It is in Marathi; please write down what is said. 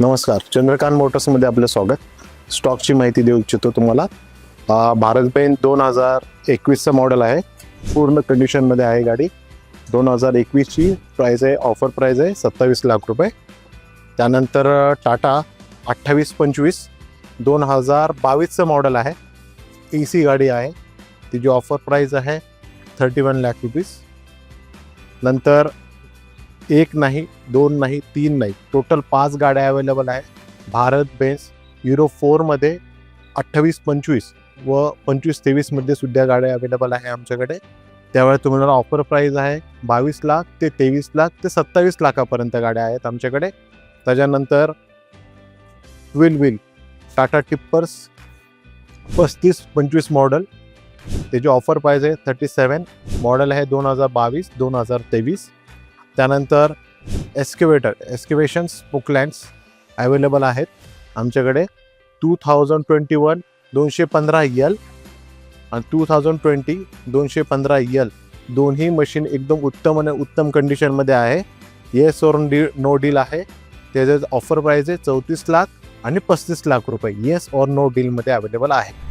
नमस्कार, चंद्रकांत मोटर्समध्ये आपलं स्वागत। स्टॉकची माहिती देऊ इच्छितो तुम्हाला। भारत बेंज 2021चं मॉडेल आहे, पूर्ण कंडिशनमध्ये आहे गाडी। 2021ची प्राइस आहे, ऑफर प्राइस आहे 27 लाख रुपये। त्यानंतर टाटा 2825 2022चं मॉडेल आहे, AC गाडी आहे, तिची ऑफर प्राइस आहे 31 लाख रुपीज। नंतर एक नाही, दोन नाही, तीन नाही, टोटल 5 गाड्या अवेलेबल आहे भारत बेंज युरो 4 मध्ये। 2825 व 2523 मध्ये सुद्धा गाड्या अवेलेबल आहे आमच्याकडे। त्यावेळी तुम्हाला ऑफर प्राइस आहे 22 लाख ते 23 लाख ते 27 लाखापर्यंत गाड्या आहेत आमच्याकडे। त्याच्यानंतर व्हील टाटा टिप्पर्स 3525 मॉडेल, त्याची ऑफर प्राइस आहे 37, मॉडेल आहे 2022-2023। त्यानंतर एस्केवेशन स्पोकलँड्स अवेलेबल आहेत आमच्याकडे। 2021 215L आणि 2020 215L दोन्ही मशीन एकदम उत्तम आणि उत्तम कंडिशनमध्ये आहे। येस और नो डील आहे, त्याचं ऑफर प्राइस आहे 34 लाख आणि 35 लाख रुपये येस और नो डीलमध्ये अवेलेबल आहे।